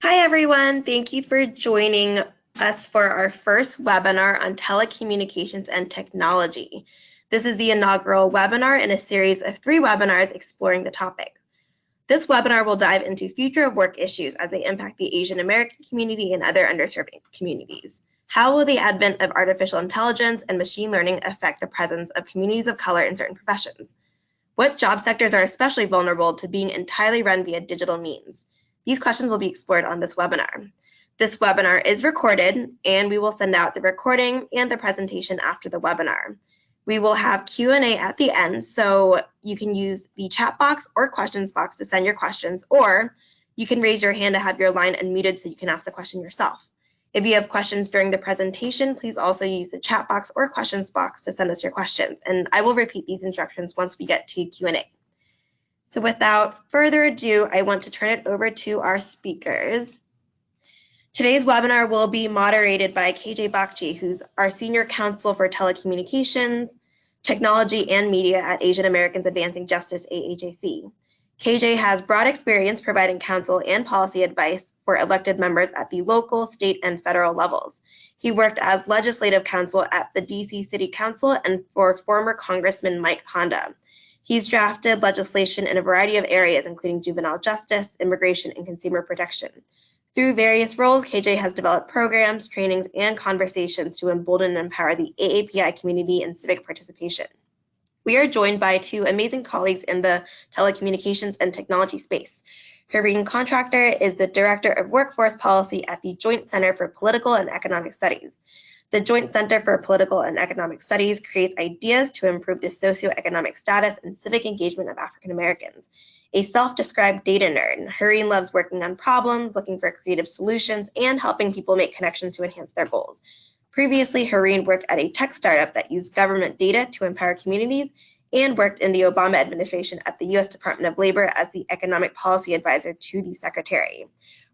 Hi everyone, thank you for joining us for our first webinar on telecommunications and technology. This is the inaugural webinar in a series of 3 webinars exploring the topic. This webinar will dive into future of work issues as they impact the Asian American community and other underserved communities. How will the advent of artificial intelligence and machine learning affect the presence of communities of color in certain professions? What job sectors are especially vulnerable to being entirely run via digital means? These questions will be explored on this webinar. This webinar is recorded, and we will send out the recording and the presentation after the webinar. We will have Q&A at the end, so you can use the chat box or questions box to send your questions, or you can raise your hand to have your line unmuted so you can ask the question yourself. If you have questions during the presentation, please also use the chat box or questions box to send us your questions, and I will repeat these instructions once we get to Q&A. So without further ado, I want to turn it over to our speakers. Today's webinar will be moderated by KJ Bagchi, who's our Senior Counsel for Telecommunications, Technology, and Media at Asian Americans Advancing Justice, AAJC. KJ has broad experience providing counsel and policy advice for elected members at the local, state, and federal levels. He worked as legislative counsel at the DC City Council and for former Congressman Mike Honda. He's drafted legislation in a variety of areas, including juvenile justice, immigration, and consumer protection. Through various roles, KJ has developed programs, trainings, and conversations to embolden and empower the AAPI community in civic participation. We are joined by 2 amazing colleagues in the telecommunications and technology space. Harin Contractor is the Director of Workforce Policy at the Joint Center for Political and Economic Studies. The Joint Center for Political and Economic Studies creates ideas to improve the socioeconomic status and civic engagement of African Americans. A self-described data nerd, Harin loves working on problems, looking for creative solutions, and helping people make connections to enhance their goals. Previously, Harin worked at a tech startup that used government data to empower communities and worked in the Obama administration at the U.S. Department of Labor as the economic policy advisor to the secretary.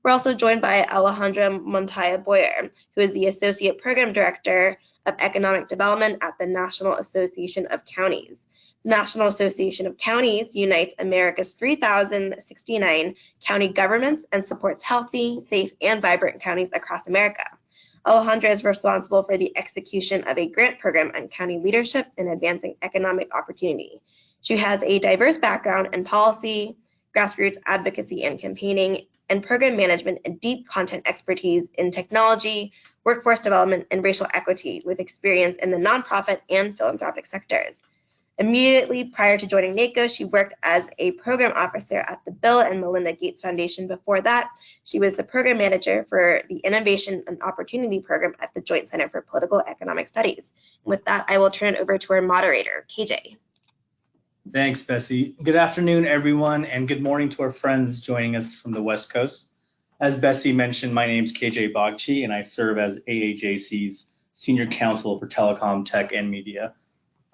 We're also joined by Alejandra Montoya-Boyer, who is the Associate Program Director of Economic Development at the National Association of Counties. The National Association of Counties unites America's 3,069 county governments and supports healthy, safe, and vibrant counties across America. Alejandra is responsible for the execution of a grant program on county leadership and advancing economic opportunity. She has a diverse background in policy, grassroots advocacy and campaigning, and program management, and deep content expertise in technology, workforce development, and racial equity, with experience in the nonprofit and philanthropic sectors. Immediately prior to joining NACO, she worked as a program officer at the Bill and Melinda Gates Foundation. Before that, she was the program manager for the Innovation and Opportunity Program at the Joint Center for Political Economic Studies. And with that, I will turn it over to our moderator, KJ. Thanks, Bessie. Good afternoon, everyone, and good morning to our friends joining us from the West Coast. As Bessie mentioned, my name is KJ Bagchi, and I serve as AAJC's Senior Counsel for Telecom, Tech, and Media.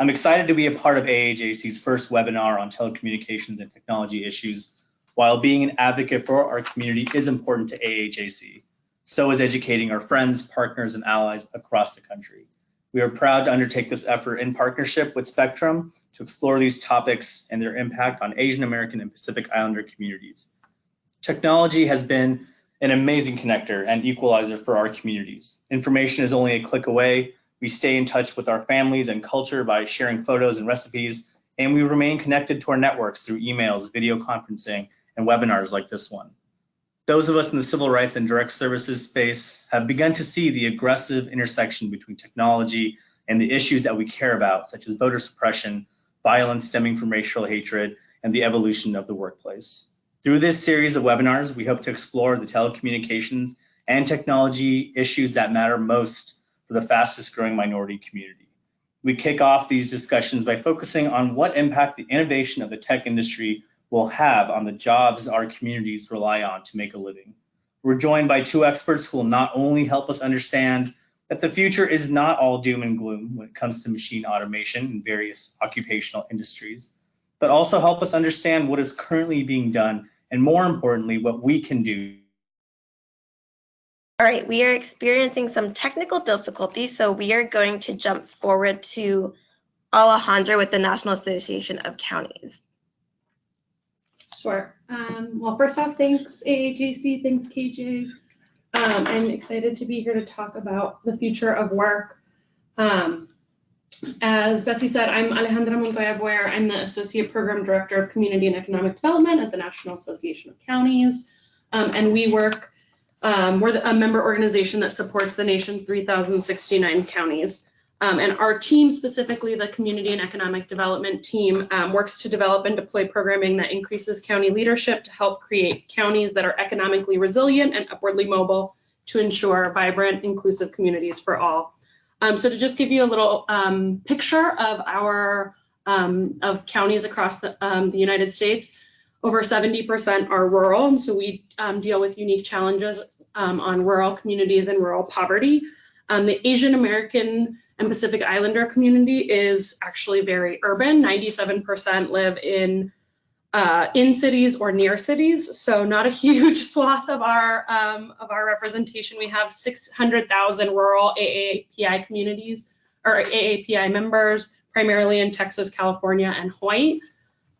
I'm excited to be a part of AAJC's first webinar on telecommunications and technology issues. While being an advocate for our community is important to AAJC, so is educating our friends, partners, and allies across the country. We are proud to undertake this effort in partnership with Spectrum to explore these topics and their impact on Asian American and Pacific Islander communities. Technology has been an amazing connector and equalizer for our communities. Information is only a click away. We stay in touch with our families and culture by sharing photos and recipes, and we remain connected to our networks through emails, video conferencing, and webinars like this one. Those of us in the civil rights and direct services space have begun to see the aggressive intersection between technology and the issues that we care about, such as voter suppression, violence stemming from racial hatred, and the evolution of the workplace. Through this series of webinars, we hope to explore the telecommunications and technology issues that matter most for the fastest growing minority community. We kick off these discussions by focusing on what impact the innovation of the tech industry will have on the jobs our communities rely on to make a living. We're joined by 2 experts who will not only help us understand that the future is not all doom and gloom when it comes to machine automation in various occupational industries, but also help us understand what is currently being done, and more importantly, what we can do. All right, we are experiencing some technical difficulties, so we are going to jump forward to Alejandra with the National Association of Counties. Sure. Well, first off, thanks AAJC, thanks KJ. I'm excited to be here to talk about the future of work. As Bessie said, I'm Alejandra Montoya-Boyer. I'm the Associate Program Director of Community and Economic Development at the National Association of Counties. And we work, we're a member organization that supports the nation's 3,069 counties. And our team, specifically the Community and Economic Development team, works to develop and deploy programming that increases county leadership to help create counties that are economically resilient and upwardly mobile to ensure vibrant, inclusive communities for all. So to just give you a little picture of our of counties across the United States, over 70% are rural, and so we deal with unique challenges on rural communities and rural poverty. The Asian American and Pacific Islander community is actually very urban. 97% live in cities or near cities, so not a huge swath of our representation. We have 600,000 rural AAPI communities or AAPI members, primarily in Texas, California, and Hawaii.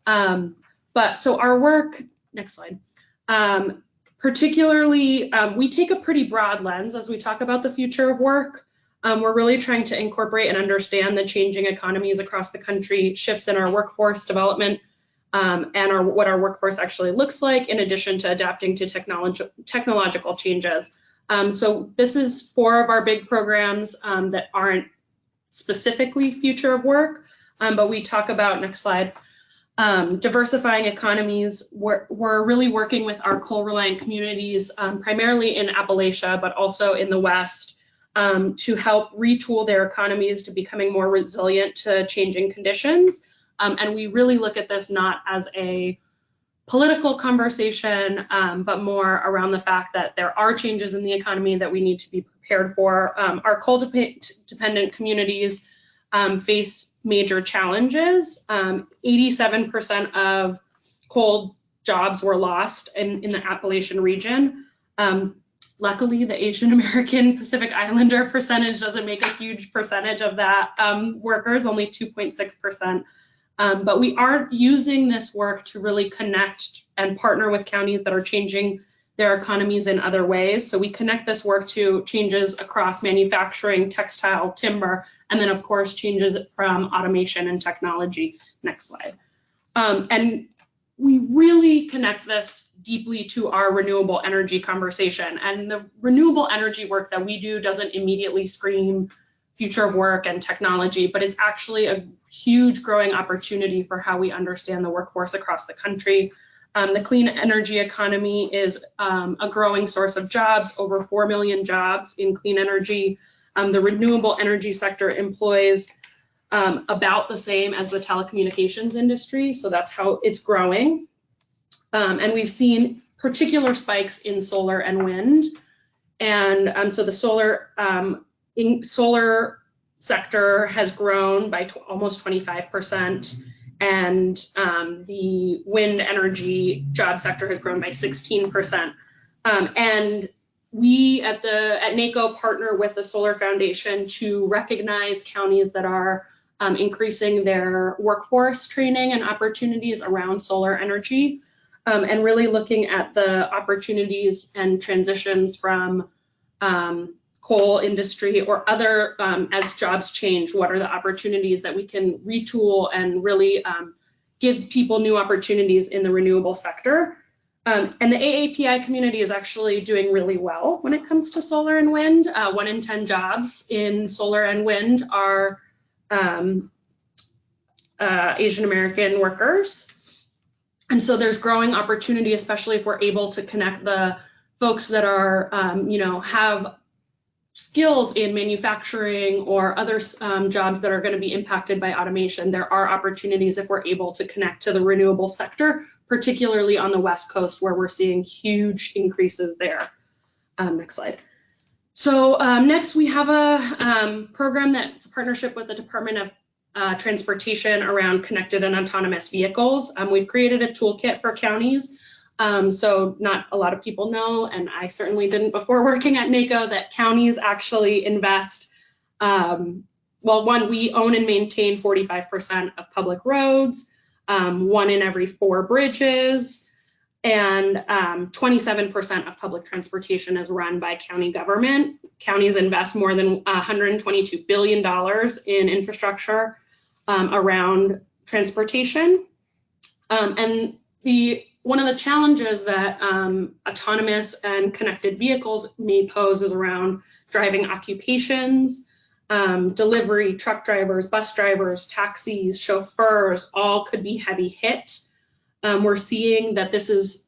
But so our work, next slide. Particularly, we take a pretty broad lens as we talk about the future of work. We're really trying to incorporate and understand the changing economies across the country, shifts in our workforce development, and what our workforce actually looks like, in addition to adapting to technological changes. So this is 4 of our big programs that aren't specifically future of work, but we talk about, next slide, diversifying economies. We're really working with our coal-reliant communities, primarily in Appalachia, but also in the West, to help retool their economies to becoming more resilient to changing conditions. And we really look at this not as a political conversation, but more around the fact that there are changes in the economy that we need to be prepared for. Our coal-dependent communities face major challenges. 87% of coal jobs were lost in the Appalachian region. Luckily, the Asian American Pacific Islander percentage doesn't make a huge percentage of that workers, only 2.6%. But we are using this work to really connect and partner with counties that are changing their economies in other ways. So we connect this work to changes across manufacturing, textile, timber, and then of course changes from automation and technology. Next slide. And we really connect this deeply to our renewable energy conversation. And the renewable energy work that we do doesn't immediately scream future of work and technology, but it's actually a huge growing opportunity for how we understand the workforce across the country. The clean energy economy is a growing source of jobs, over 4 million jobs in clean energy. The renewable energy sector employs about the same as the telecommunications industry, so that's how it's growing. And we've seen particular spikes in solar and wind. And so the solar sector has grown by almost 25%, and the wind energy job sector has grown by 16%. And we at NACO partner with the Solar Foundation to recognize counties that are increasing their workforce training and opportunities around solar energy, and really looking at the opportunities and transitions from coal industry or other, as jobs change, what are the opportunities that we can retool and really give people new opportunities in the renewable sector. And the AAPI community is actually doing really well when it comes to solar and wind. 1 in 10 jobs in solar and wind are Asian American workers. And so there's growing opportunity, especially if we're able to connect the folks that are, have skills in manufacturing or other jobs that are going to be impacted by automation. There are opportunities if we're able to connect to the renewable sector, particularly on the West Coast, where we're seeing huge increases there. Next slide. So next, we have a program that's a partnership with the Department of Transportation around connected and autonomous vehicles. We've created a toolkit for counties. So not a lot of people know, and I certainly didn't before working at NACO, that counties actually invest, we own and maintain 45% of public roads, 1 in every 4 bridges. And 27% of public transportation is run by county government. Counties invest more than $122 billion in infrastructure around transportation. And one of the challenges that autonomous and connected vehicles may pose is around driving occupations, delivery, truck drivers, bus drivers, taxis, chauffeurs, all could be heavy hit. We're seeing that this is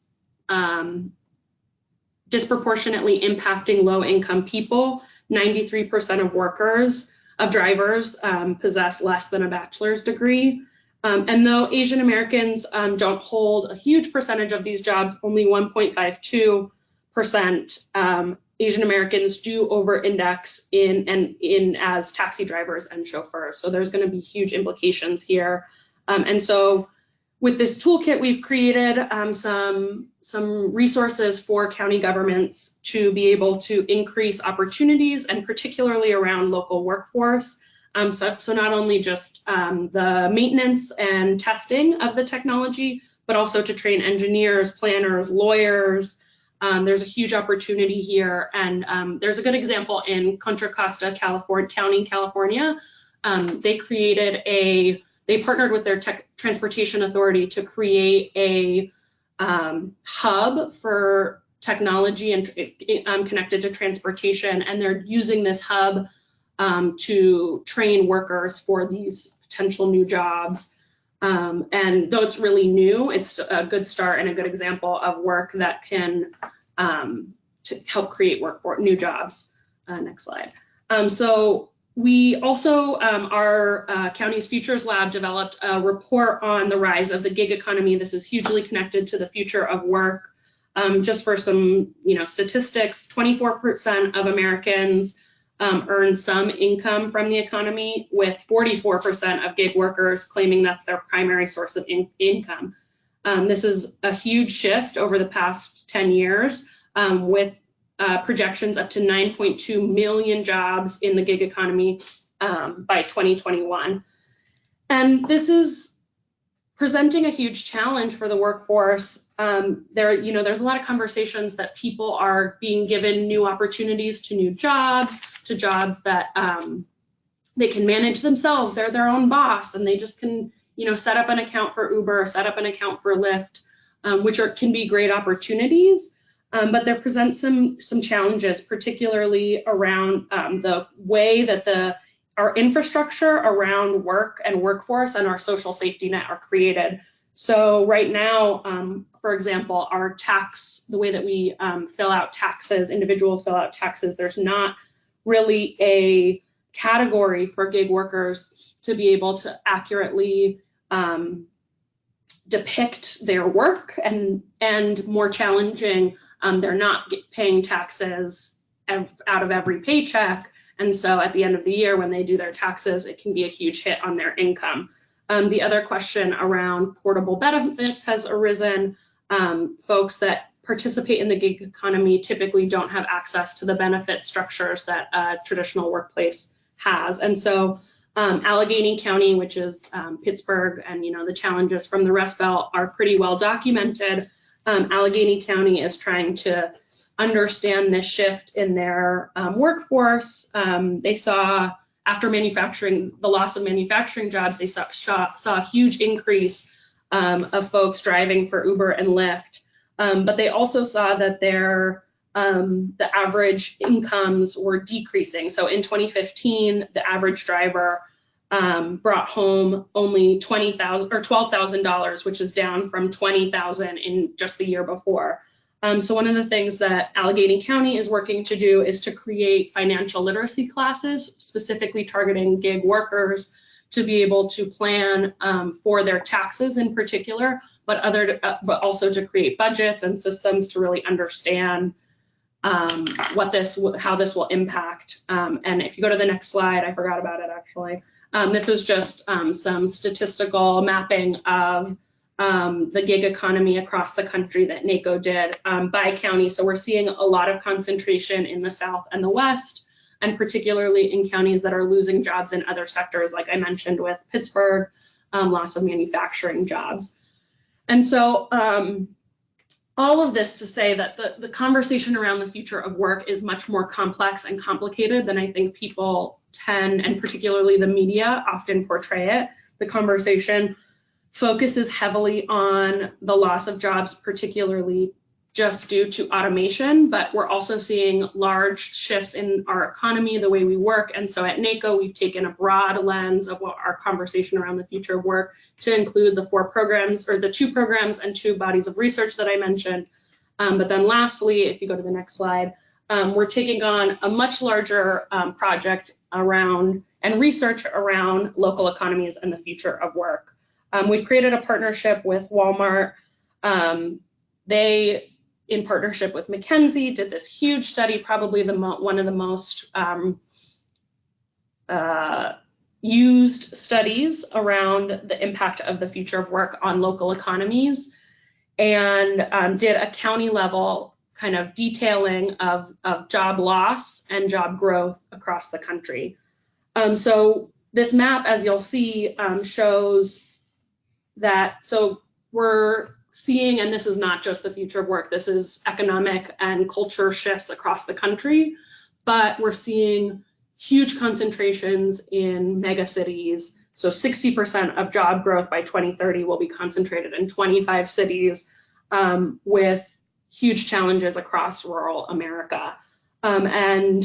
disproportionately impacting low-income people. 93% of drivers possess less than a bachelor's degree. And though Asian Americans don't hold a huge percentage of these jobs, only 1.52%, Asian Americans do over-index in as taxi drivers and chauffeurs. So there's going to be huge implications here. And so with this toolkit, we've created some resources for county governments to be able to increase opportunities, and particularly around local workforce. So not only just the maintenance and testing of the technology, but also to train engineers, planners, lawyers. There's a huge opportunity here, and there's a good example in Contra Costa, California. They partnered with their transportation authority to create a hub for technology and connected to transportation, and they're using this hub to train workers for these potential new jobs. And though it's really new, it's a good start and a good example of work that can to help create work for new jobs. Next slide. So we also, our county's Futures Lab developed a report on the rise of the gig economy. This is hugely connected to the future of work. Just for some, statistics, 24% of Americans earn some income from the economy, with 44% of gig workers claiming that's their primary source of income. This is a huge shift over the past 10 years, with projections up to 9.2 million jobs in the gig economy by 2021. And this is presenting a huge challenge for the workforce. There's a lot of conversations that people are being given new opportunities to new jobs, to jobs that they can manage themselves. They're their own boss, and they just can, set up an account for Uber, set up an account for Lyft, which can be great opportunities. But there presents some challenges, particularly around the way that our infrastructure around work and workforce and our social safety net are created. So right now, for example, our the way that we fill out taxes, individuals fill out taxes, there's not really a category for gig workers to be able to accurately depict their work, and more challenging, they're not paying taxes out of every paycheck. And so at the end of the year, when they do their taxes, it can be a huge hit on their income. The other question around portable benefits has arisen. Folks that participate in the gig economy typically don't have access to the benefit structures that a traditional workplace has. And so Allegheny County, which is Pittsburgh, and the challenges from the Rust Belt are pretty well documented. Allegheny County is trying to understand this shift in their workforce. They saw, after the loss of manufacturing jobs, they saw a huge increase of folks driving for Uber and Lyft. But they also saw that the average incomes were decreasing. So in 2015, the average driver brought home only $20,000 or $12,000, which is down from $20,000 in just the year before. So one of the things that Allegheny County is working to do is to create financial literacy classes, specifically targeting gig workers, to be able to plan for their taxes in particular, but also to create budgets and systems to really understand how this will impact. And if you go to the next slide, I forgot about it actually. This is just some statistical mapping of the gig economy across the country that NACO did by county. So we're seeing a lot of concentration in the South and the West, and particularly in counties that are losing jobs in other sectors, like I mentioned with Pittsburgh, loss of manufacturing jobs. And so all of this to say that the conversation around the future of work is much more complex and complicated than I think people tend, and particularly the media often portray it. The conversation focuses heavily on the loss of jobs, particularly just due to automation, but we're also seeing large shifts in our economy, the way we work. And so at NACO, we've taken a broad lens of what our conversation around the future of work to include the 4 programs, or the 2 programs and 2 bodies of research that I mentioned. But then lastly, if you go to the next slide, we're taking on a much larger project around and research around local economies and the future of work. We've created a partnership with Walmart. They, in partnership with McKinsey, did this huge study, probably one of the most used studies around the impact of the future of work on local economies, and did a county level kind of detailing of job loss and job growth across the country. So this map, as you'll see, shows that, so we're seeing, and this is not just the future of work, this is economic and culture shifts across the country, but we're seeing huge concentrations in mega cities. So 60% of job growth by 2030 will be concentrated in 25 cities, with huge challenges across rural America. And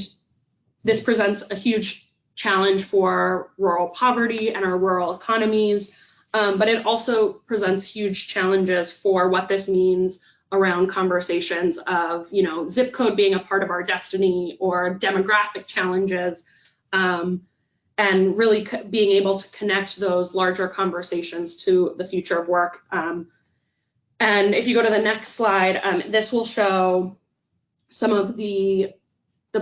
this presents a huge challenge for rural poverty and our rural economies. But it also presents huge challenges for what this means around conversations of, zip code being a part of our destiny, or demographic challenges, and really being able to connect those larger conversations to the future of work. And if you go to the next slide, this will show some of the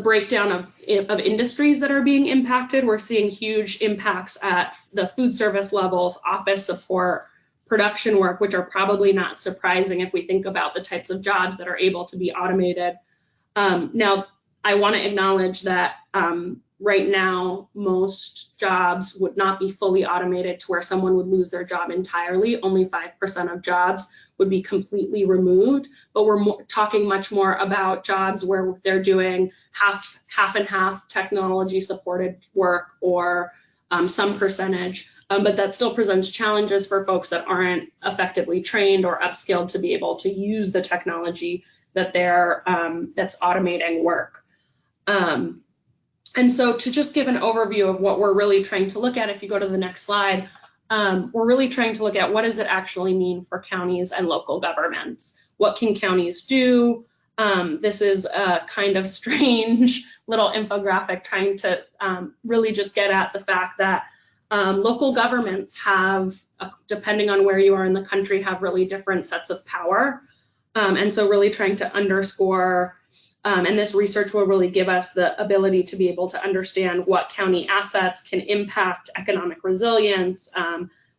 breakdown of industries that are being impacted. We're seeing huge impacts at the food service levels, office support, production work, which are probably not surprising if we think about the types of jobs that are able to be automated. Now, I want to acknowledge that right now, most jobs would not be fully automated to where someone would lose their job entirely. Only 5% of jobs would be completely removed, but we're talking much more about jobs where they're doing half and half technology supported work, or some percentage, but that still presents challenges for folks that aren't effectively trained or upskilled to be able to use the technology that that's automating work. And so to just give an overview of what we're really trying to look at, if you go to the next slide, we're really trying to look at what does it actually mean for counties and local governments? What can counties do? This is a kind of strange little infographic trying to really just get at the fact that local governments have, depending on where you are in the country, have really different sets of power. And so really trying to underscore, and this research will really give us the ability to be able to understand what county assets can impact economic resilience,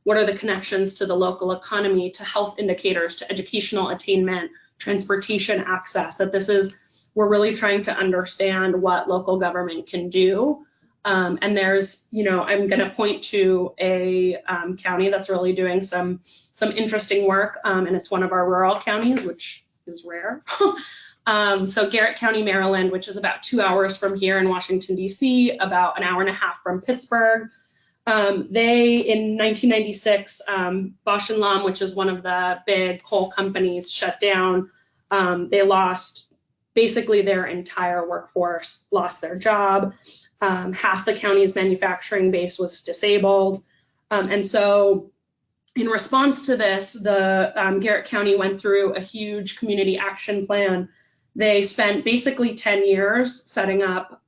what are the connections to the local economy, to health indicators, to educational attainment, transportation access, that we're really trying to understand what local government can do. And there's, I'm going to point to a county that's really doing some interesting work, and it's one of our rural counties, which is rare. So Garrett County, Maryland, which is about 2 hours from here in Washington, D.C., about an hour and a half from Pittsburgh. They, in 1996, Bosch and Lomb, which is one of the big coal companies, shut down. They lost basically their entire workforce, lost their job. Half the county's manufacturing base was disabled. And so in response to this, the Garrett County went through a huge community action plan. They spent basically 10 years setting up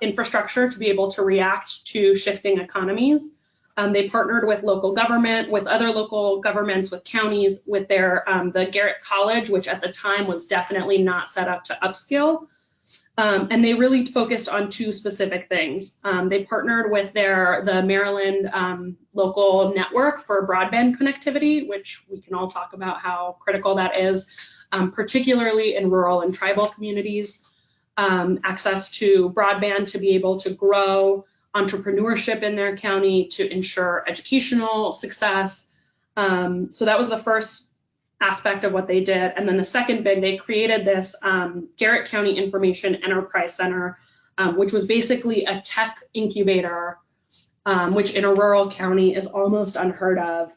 infrastructure to be able to react to shifting economies. They partnered with local government, with other local governments, with counties, with the Garrett College, which at the time was definitely not set up to upskill. And they really focused on 2 specific things. They partnered with the Maryland local network for broadband connectivity, which we can all talk about how critical that is, particularly in rural and tribal communities. Access to broadband to be able to grow entrepreneurship in their county, to ensure educational success. So that was the first aspect of what they did. And then the second big, they created this Garrett County Information Enterprise Center, which was basically a tech incubator, which in a rural county is almost unheard of.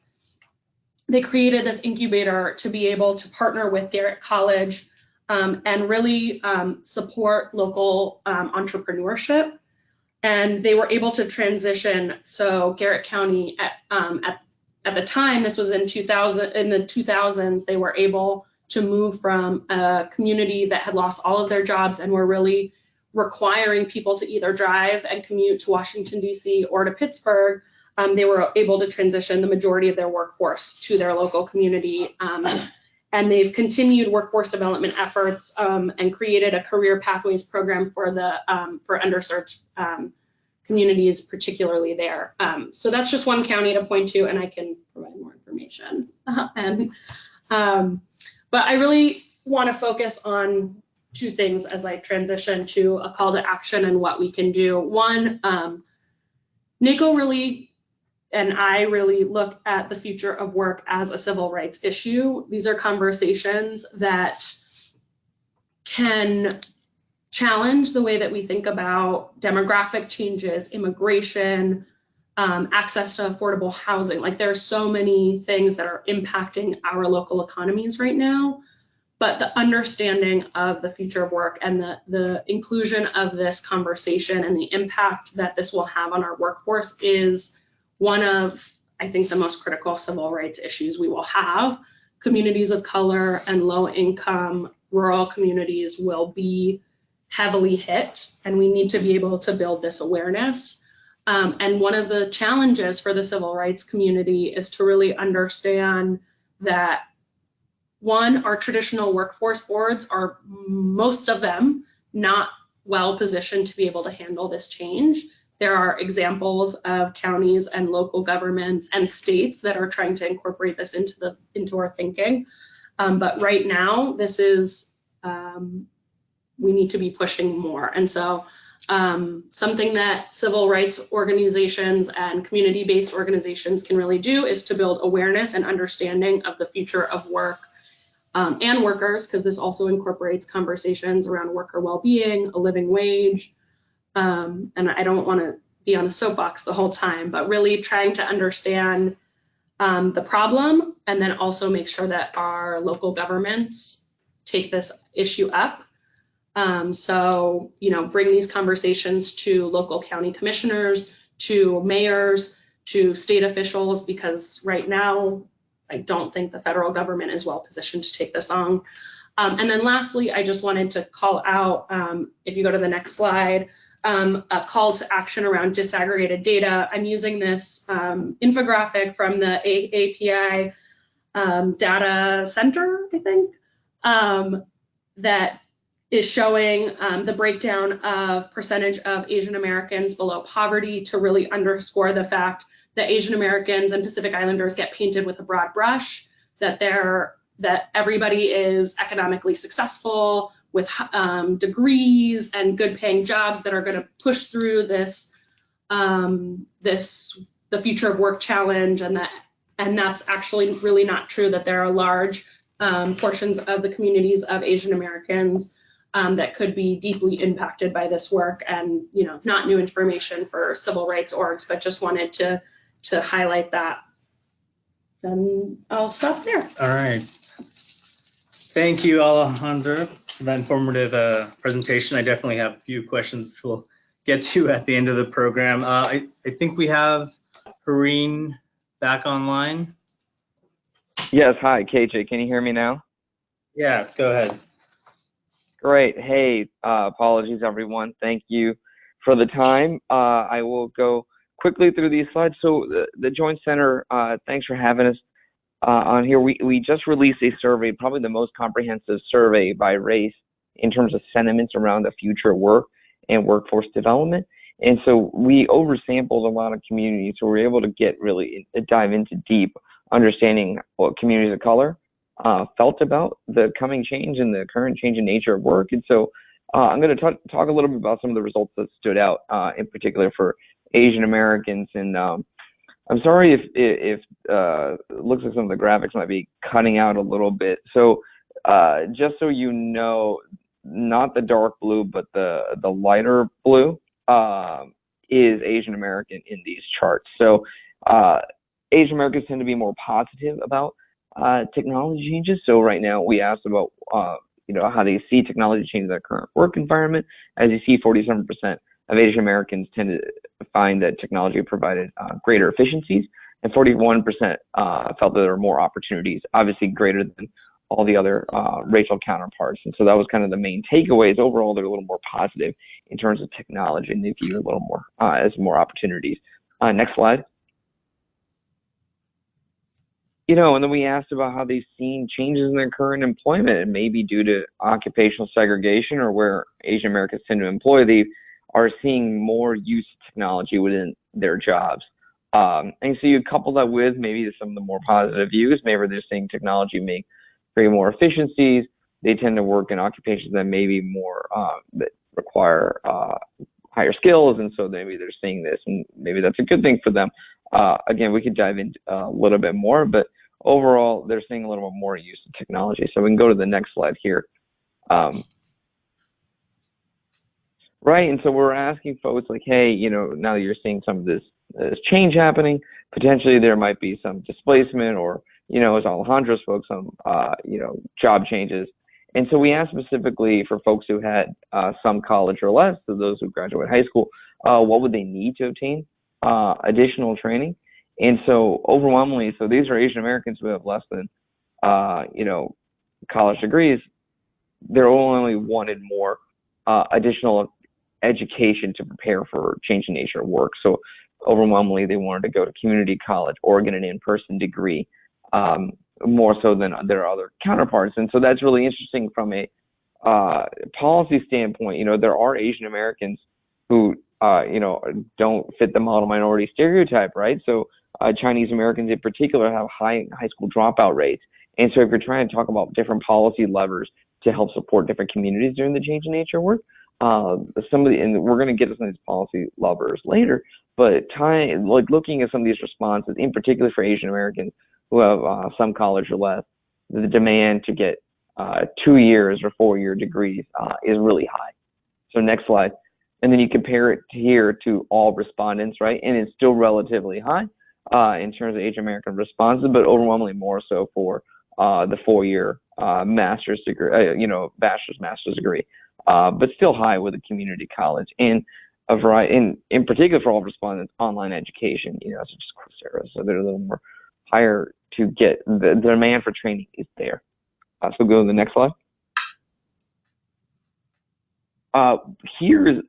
They created this incubator to be able to partner with Garrett College and really support local entrepreneurship. And they were able to transition. So Garrett County at the time, this was in the 2000s, they were able to move from a community that had lost all of their jobs and were really requiring people to either drive and commute to Washington, D.C. or to Pittsburgh. They were able to transition the majority of their workforce to their local community. And they've continued workforce development efforts and created a career pathways program for underserved communities, particularly there. So that's just one county to point to, and I can provide more information. But I really want to focus on two things as I transition to a call to action and what we can do. One, NACO really, and I really look at the future of work as a civil rights issue. These are conversations that can challenge the way that we think about demographic changes, immigration, access to affordable housing. Like, there are so many things that are impacting our local economies right now, but the understanding of the future of work and the inclusion of this conversation and the impact that this will have on our workforce is one of, I think, the most critical civil rights issues we will have. Communities of color and low income rural communities will be heavily hit, and we need to be able to build this awareness. And one of the challenges for the civil rights community is to really understand that, one, our traditional workforce boards are, most of them, not well positioned to be able to handle this change. There are examples of counties and local governments and states that are trying to incorporate this into our thinking. But right now, this is, we need to be pushing more. And so something that civil rights organizations and community-based organizations can really do is to build awareness and understanding of the future of work and workers, because this also incorporates conversations around worker well-being, a living wage. And I don't want to be on a soapbox the whole time, but really trying to understand the problem, and then also make sure that our local governments take this issue up. So, bring these conversations to local county commissioners, to mayors, to state officials, because right now, I don't think the federal government is well positioned to take this on. And then lastly, I just wanted to call out, if you go to the next slide, a call to action around disaggregated data. I'm using this infographic from the AAPI data center, I think, that is showing the breakdown of percentage of Asian Americans below poverty, to really underscore the fact that Asian Americans and Pacific Islanders get painted with a broad brush, that everybody is economically successful with degrees and good paying jobs that are going to push through the future of work challenge, and that's actually really not true, that there are large portions of the communities of Asian Americans that could be deeply impacted by this work. And, not new information for civil rights orgs, but just wanted to highlight that. And I'll stop there. All right. Thank you, Alejandra, for that informative presentation. I definitely have a few questions which we'll get to at the end of the program. I think we have Harin back online. Yes, hi, KJ. Can you hear me now? Yeah, go ahead. Great. Hey, apologies, everyone. Thank you for the time. I will go quickly through these slides. So the Joint Center, thanks for having us on here. We just released a survey, probably the most comprehensive survey by race in terms of sentiments around the future of work and workforce development. And so we oversampled a lot of communities, so we're able to get really dive into deep understanding what communities of color felt about the coming change and the current change in nature of work. And so I'm going to talk a little bit about some of the results that stood out, in particular for Asian Americans and I'm sorry if it looks like some of the graphics might be cutting out a little bit. So just so you know, not the dark blue, but the lighter blue is Asian American in these charts. So Asian Americans tend to be more positive about technology changes. So right now we asked about how they see technology change their current work environment. As you see, 47% of Asian Americans tend to find that technology provided greater efficiencies, and 41% felt that there were more opportunities, obviously greater than all the other racial counterparts. And so that was kind of the main takeaways. Overall, they're a little more positive in terms of technology, and they view a little more as more opportunities. Next slide. And then we asked about how they've seen changes in their current employment, and maybe due to occupational segregation or where Asian Americans tend to employ, they are seeing more use of technology within their jobs. And so you couple that with maybe some of the more positive views. Maybe they're seeing technology create more efficiencies. They tend to work in occupations that maybe more that require higher skills, and so maybe they're seeing this, and maybe that's a good thing for them. Again, we could dive into a little bit more, but overall, they're seeing a little bit more use of technology. So we can go to the next slide here. Right, and so we're asking folks like, hey, now that you're seeing some of this change happening, potentially there might be some displacement, or, as Alejandra spoke, some, job changes. And so we asked specifically for folks who had some college or less, so those who graduate high school, what would they need to obtain additional training? And so overwhelmingly, so these are Asian Americans who have less than, college degrees. They're only wanted more additional education to prepare for changing nature of work. So overwhelmingly, they wanted to go to community college or get an in-person degree, more so than their other counterparts. And so that's really interesting from a policy standpoint. There are Asian Americans who, don't fit the model minority stereotype, right? So Chinese Americans in particular have high school dropout rates. And so if you're trying to talk about different policy levers to help support different communities during the change in nature work, and we're going to get to some of these policy levers later, but looking at some of these responses, in particular for Asian Americans who have some college or less, the demand to get 2 years or 4-year degrees is really high. So next slide. And then you compare it here to all respondents, right? And it's still relatively high in terms of Asian American responses, but overwhelmingly more so for the 4-year master's degree, master's degree. But still high with a community college, and a variety, in particular for all respondents, online education, such as Coursera. So they're a little more higher to get. The demand for training is there. So go to the next slide. Here's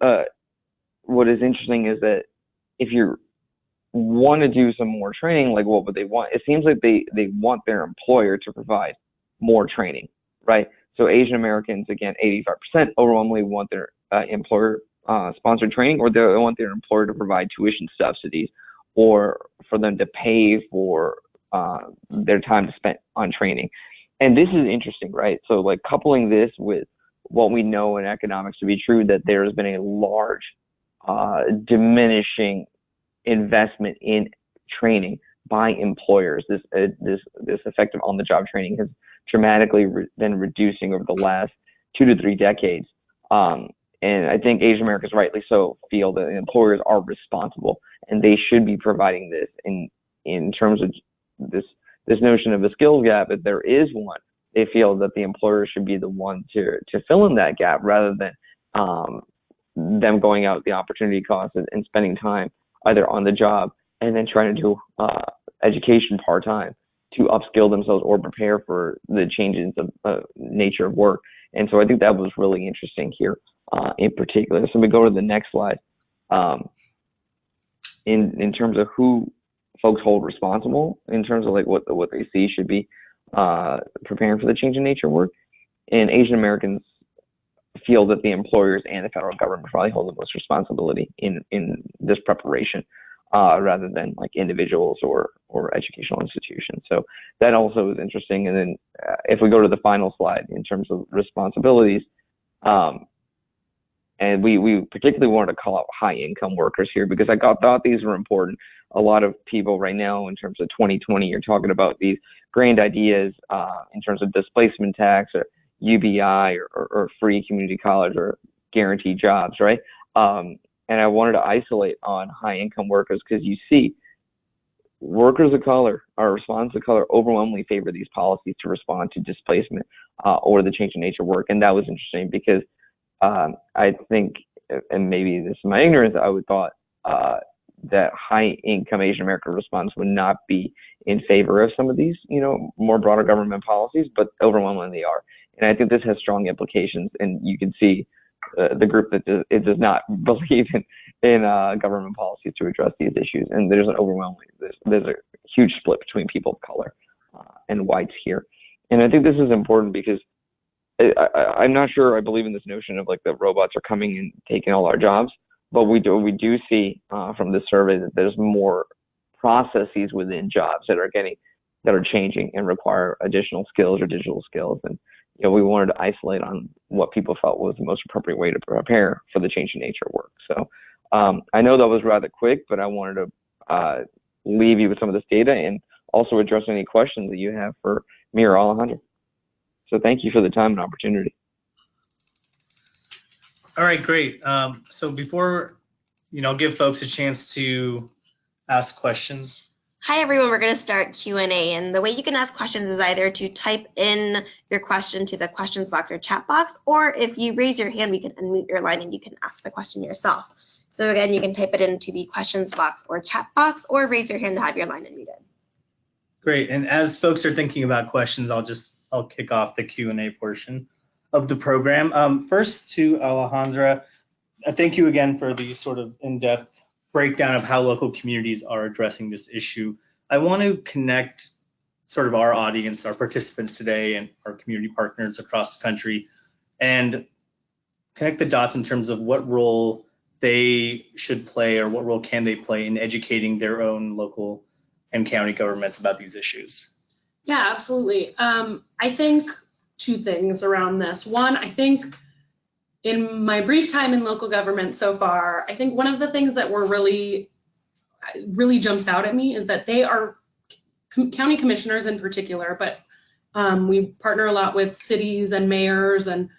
what is interesting is that if you want to do some more training, like what would they want? It seems like they want their employer to provide more training, right? So Asian Americans, again, 85% overwhelmingly want their employer sponsored training, or they want their employer to provide tuition subsidies, or for them to pay for their time spent on training. And this is interesting, right? So like coupling this with what we know in economics to be true, that there has been a large diminishing investment in training by employers. This effective on-the-job training has dramatically been reducing over the last 2 to 3 decades. And I think Asian Americans, rightly so, feel that employers are responsible and they should be providing this in terms of this notion of a skills gap. If there is one, they feel that the employer should be the one to fill in that gap, rather than them going out the opportunity cost and spending time either on the job and then trying to do education part-time to upskill themselves or prepare for the changes of nature of work. And so I think that was really interesting here in particular. So we go to the next slide. In terms of who folks hold responsible, in terms of like what they see should be preparing for the change in nature of work, and Asian Americans feel that the employers and the federal government probably hold the most responsibility in this preparation, rather than like individuals or educational institutions. So that also is interesting. And then if we go to the final slide in terms of responsibilities, And we particularly wanted to call out high income workers here because I thought these were important. A lot of people right now in terms of 2020 are talking about these grand ideas in terms of displacement tax or UBI or free community college or guaranteed jobs, right? And I wanted to isolate on high income workers because you see workers of color, our respondents of color overwhelmingly favor these policies to respond to displacement or the change in nature of work. And that was interesting because I think, and maybe this is my ignorance, I would thought that high income Asian American respondents would not be in favor of some of these, more broader government policies, but overwhelmingly they are. And I think this has strong implications, and you can see the group that does not believe in government policies to address these issues. And there's a huge split between people of color and whites here. And I think this is important because I'm not sure I believe in this notion of like the robots are coming and taking all our jobs, but we do see from this survey that there's more processes within jobs that are changing and require additional skills or digital skills. And we wanted to isolate on what people felt was the most appropriate way to prepare for the changing nature of work. So I know that was rather quick, but I wanted to leave you with some of this data and also address any questions that you have for me or Alejandra. So thank you for the time and opportunity. All right, great. So before, give folks a chance to ask questions. Hi, everyone. We're going to start Q&A. And the way you can ask questions is either to type in your question to the questions box or chat box, or if you raise your hand, we can unmute your line and you can ask the question yourself. So again, you can type it into the questions box or chat box, or raise your hand to have your line unmuted. Great. And as folks are thinking about questions, I'll kick off the Q&A portion of the program. First to Alejandra, thank you again for the sort of in-depth breakdown of how local communities are addressing this issue. I want to connect sort of our audience, our participants today, and our community partners across the country, and connect the dots in terms of what role they should play or what role can they play in educating their own local and county governments about these issues. Yeah, absolutely. I think two things around this. One, I think in my brief time in local government so far, I think one of the things that really jumps out at me is that they are county commissioners in particular, but we partner a lot with cities and mayors, and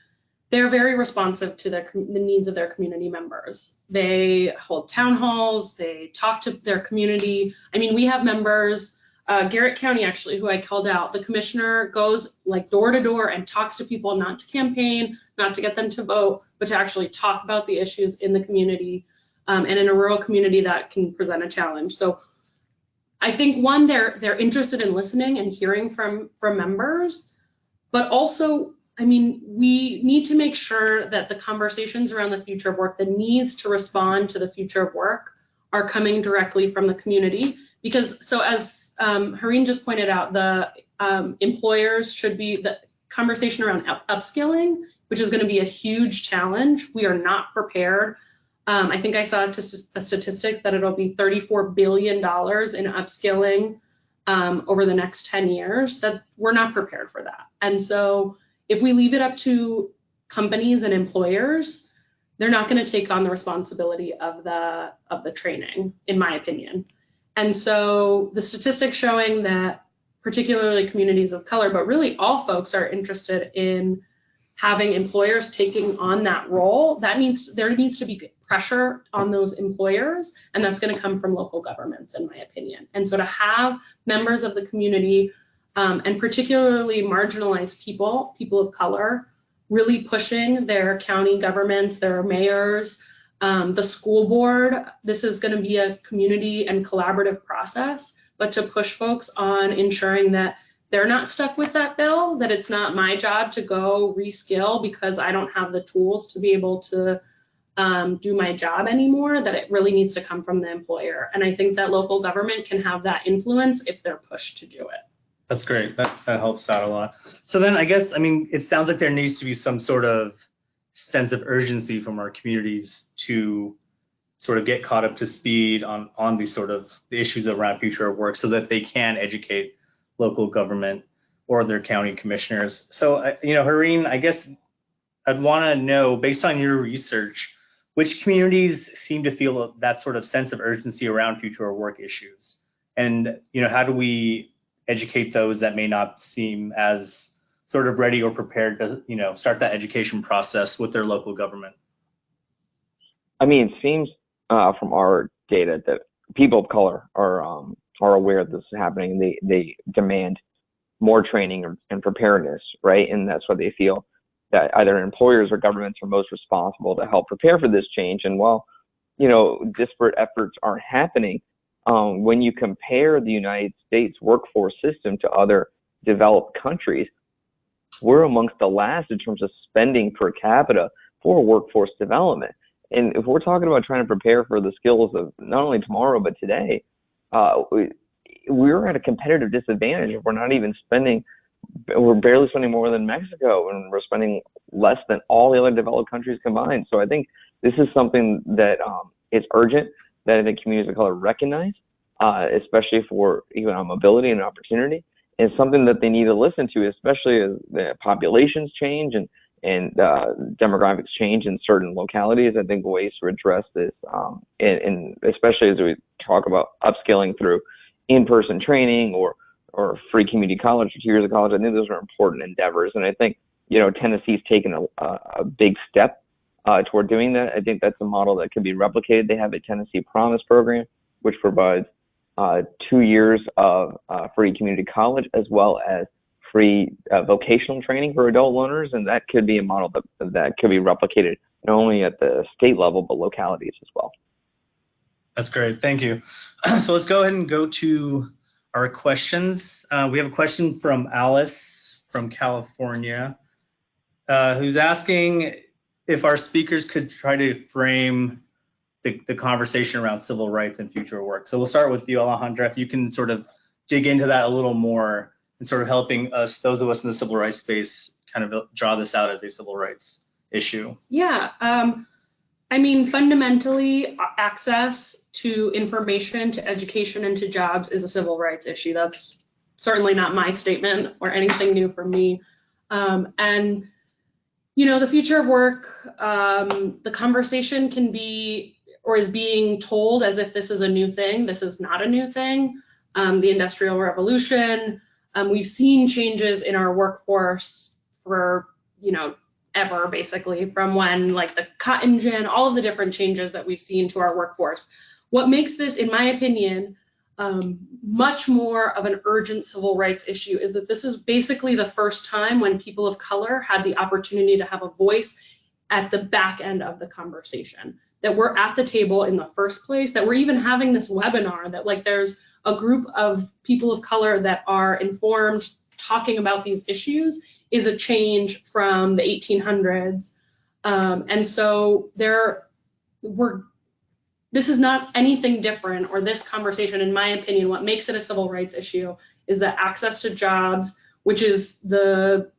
they're very responsive to the needs of their community members. They hold town halls, they talk to their community. I mean, we have members, Garrett County actually, who I called out, the commissioner goes like door to door and talks to people, not to campaign, not to get them to vote, but to actually talk about the issues in the community, and in a rural community that can present a challenge. So I think one, they're interested in listening and hearing from members, but also, I mean, we need to make sure that the conversations around the future of work, the needs to respond to the future of work, are coming directly from the community. Because, so as Harin just pointed out, the employers should be, the conversation around upskilling, which is going to be a huge challenge. We are not prepared. I think I saw a statistics that it'll be $34 billion in upskilling over the next 10 years, that we're not prepared for that. And so if we leave it up to companies and employers, they're not going to take on the responsibility of the training, in my opinion. And so the statistics showing that particularly communities of color, but really all folks are interested in having employers taking on that role, there needs to be pressure on those employers, and that's going to come from local governments, in my opinion. And so to have members of the community, and particularly marginalized people of color, really pushing their county governments, their mayors, the school board, this is going to be a community and collaborative process, but to push folks on ensuring that they're not stuck with that bill, that it's not my job to go reskill because I don't have the tools to be able to do my job anymore, that it really needs to come from the employer. And I think that local government can have that influence if they're pushed to do it. That's great. That helps out a lot. So then I guess, I mean, it sounds like there needs to be some sort of sense of urgency from our communities to sort of get caught up to speed on these sort of the issues around future of work so that they can educate local government or their county commissioners. So, Harin, I guess I'd want to know, based on your research, which communities seem to feel that sort of sense of urgency around future of work issues, and how do we educate those that may not seem as sort of ready or prepared to start that education process with their local government? I mean, it seems from our data that people of color are aware this is happening. They demand more training and preparedness, right? And that's why they feel that either employers or governments are most responsible to help prepare for this change. And while, disparate efforts are happening, when you compare the United States workforce system to other developed countries, we're amongst the last in terms of spending per capita for workforce development. And if we're talking about trying to prepare for the skills of not only tomorrow, but today, we're at a competitive disadvantage if we're not even we're barely spending more than Mexico, and we're spending less than all the other developed countries combined. So I think this is something that is urgent, that I think communities of color recognize, especially for economic mobility and opportunity. It's something that they need to listen to, especially as the populations change and demographics change in certain localities. I think ways to address this, and especially as we talk about upskilling through in-person training or free community college or 2 years of college, I think those are important endeavors. And I think, Tennessee's taken a big step toward doing that. I think that's a model that could be replicated. They have a Tennessee Promise program, which provides 2 years of free community college as well as free vocational training for adult learners, and that could be a model that could be replicated not only at the state level but localities as well. That's great, thank you. So let's go ahead and go to our questions. We have a question from Alice from California, who's asking if our speakers could try to frame the conversation around civil rights and future work. So we'll start with you, Alejandra, if you can sort of dig into that a little more and sort of helping us, those of us in the civil rights space, kind of draw this out as a civil rights issue. Yeah, I mean, fundamentally, access to information, to education, and to jobs is a civil rights issue. That's certainly not my statement or anything new for me. And, the future of work, the conversation can be, or is being told as if this is a new thing. This is not a new thing. The Industrial Revolution, we've seen changes in our workforce for, ever, basically, from when, like, the cotton gin, all of the different changes that we've seen to our workforce. What makes this, in my opinion, much more of an urgent civil rights issue is that this is basically the first time when people of color had the opportunity to have a voice at the back end of the conversation, that we're at the table in the first place, that we're even having this webinar, that, like, there's a group of people of color that are informed, talking about these issues, is a change from the 1800s. And so this is not anything different, or this conversation, in my opinion, what makes it a civil rights issue is that access to jobs, which is the,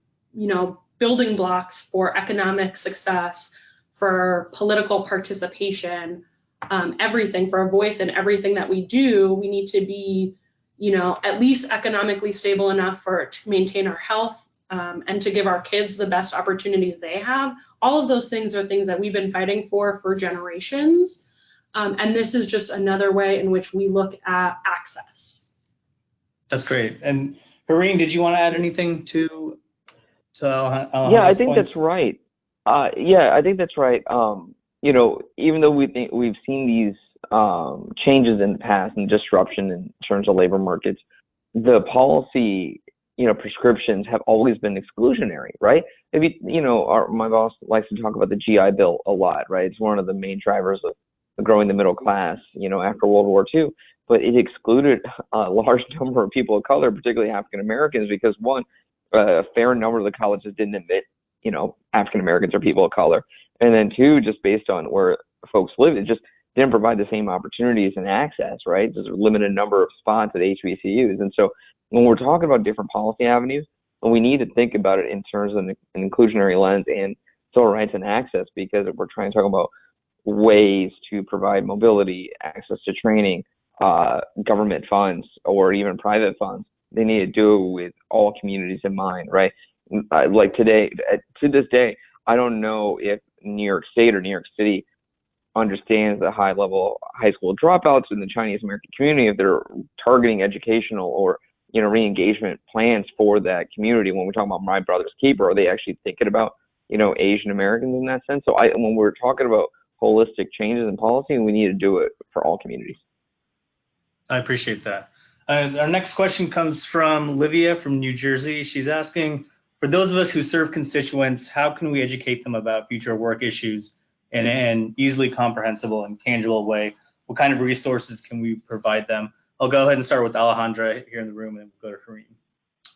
building blocks for economic success, for political participation, everything, for a voice in everything that we do. We need to be, at least economically stable enough to maintain our health, and to give our kids the best opportunities they have. All of those things are things that we've been fighting for generations. And this is just another way in which we look at access. That's great. And Harin, did you want to add anything to Yeah, I think that's right. I think that's right. Even though we've seen these changes in the past and disruption in terms of labor markets, the policy, prescriptions have always been exclusionary, right? If my boss likes to talk about the GI Bill a lot, right? It's one of the main drivers of growing the middle class, after World War II. But it excluded a large number of people of color, particularly African Americans, because one, a fair number of the colleges didn't admit, African Americans or people of color, and then two, just based on where folks live, it just didn't provide the same opportunities and access, right? There's a limited number of spots at HBCUs, and so when we're talking about different policy avenues, we need to think about it in terms of an inclusionary lens and civil rights and access, because if we're trying to talk about ways to provide mobility, access to training, government funds, or even private funds, they need to do it with all communities in mind, right? Like today, to this day, I don't know if New York State or New York City understands the high-level high school dropouts in the Chinese American community, if they're targeting educational or re-engagement plans for that community. When we're talking about My Brother's Keeper, are they actually thinking about Asian Americans in that sense? So when we're talking about holistic changes in policy, we need to do it for all communities. I appreciate that. Our next question comes from Olivia from New Jersey. She's asking, for those of us who serve constituents, how can we educate them about future work issues in an easily comprehensible and tangible way? What kind of resources can we provide them? I'll go ahead and start with Alejandra here in the room, and then we'll go to Harin.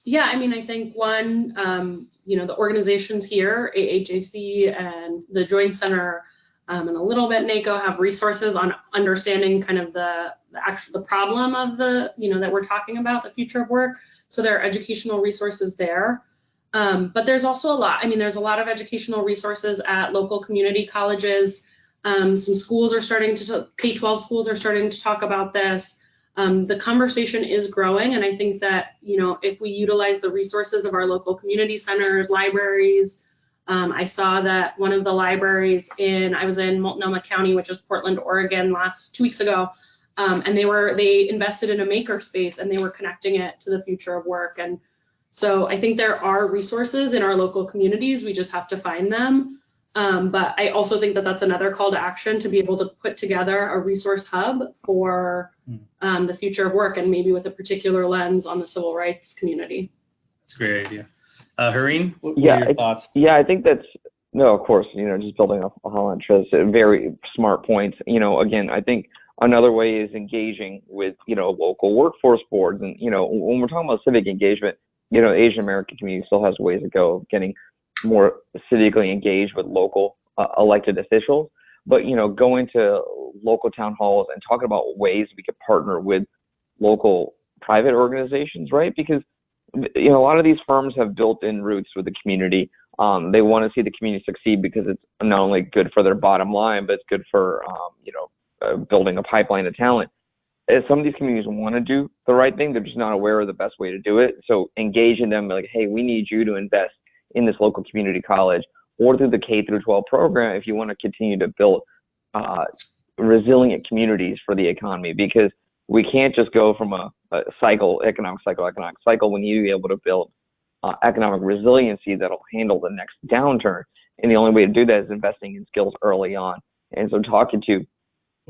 Yeah, I mean, I think one, the organizations here, AAJC and the Joint Center, and a little bit NACO, have resources on understanding kind of the problem of that we're talking about, the future of work. So there are educational resources there. But there's also there's a lot of educational resources at local community colleges. Some schools are starting to, K-12 schools are starting to talk about this. The conversation is growing, and I think that, if we utilize the resources of our local community centers, libraries, I saw that one of the libraries I was in Multnomah County, which is Portland, Oregon, 2 weeks ago, and they invested in a maker space, and they were connecting it to the future of work. And so I think there are resources in our local communities. We just have to find them. But I also think that that's another call to action, to be able to put together a resource hub for the future of work, and maybe with a particular lens on the civil rights community. That's a great idea. Harin, what are your thoughts? Yeah, I think that's, no, of course, just building off Alehandra's very smart points. Again, I think another way is engaging with, local workforce boards. And, when we're talking about civic engagement, the Asian American community still has ways to go of getting more civically engaged with local elected officials. But, going to local town halls and talking about ways we could partner with local private organizations, right? Because, a lot of these firms have built-in roots with the community. They want to see the community succeed because it's not only good for their bottom line, but it's good for, building a pipeline of talent. Some of these communities want to do the right thing. They're just not aware of the best way to do it. So engaging them, like, hey, we need you to invest in this local community college, or through the K-12 program if you want to continue to build resilient communities for the economy. Because we can't just go from a economic cycle. We need to be able to build economic resiliency that'll handle the next downturn. And the only way to do that is investing in skills early on. And so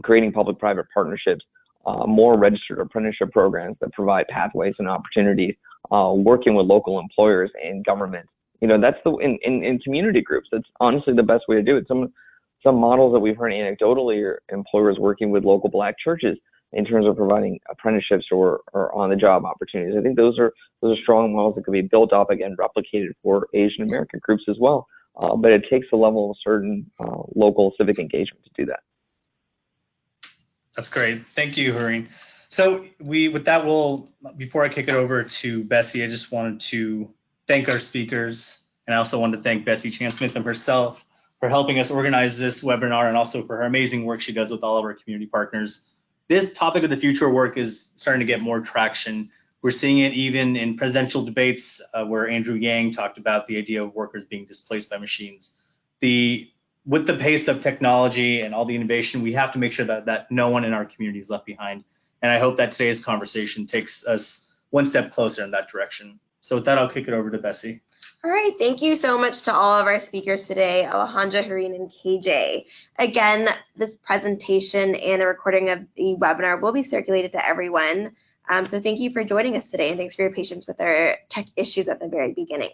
creating public-private partnerships, more registered apprenticeship programs that provide pathways and opportunities, working with local employers and government. That's in community groups. That's honestly the best way to do it. Some models that we've heard anecdotally are employers working with local Black churches in terms of providing apprenticeships or on-the-job opportunities. I think those are strong models that could be built up, again, replicated for Asian American groups as well. But it takes a level of certain local civic engagement to do that. That's great. Thank you, Harin. So with that, before I kick it over to Bessie, I just wanted to thank our speakers, and I also wanted to thank Bessie Chan-Smith and herself for helping us organize this webinar, and also for her amazing work she does with all of our community partners. This topic of the future of work is starting to get more traction. We're seeing it even in presidential debates where Andrew Yang talked about the idea of workers being displaced by machines. With the pace of technology and all the innovation, we have to make sure that no one in our community is left behind. And I hope that today's conversation takes us one step closer in that direction. So with that, I'll kick it over to Bessie. All right, thank you so much to all of our speakers today, Alejandra, Harin, and KJ. Again, this presentation and a recording of the webinar will be circulated to everyone. So thank you for joining us today, and thanks for your patience with our tech issues at the very beginning.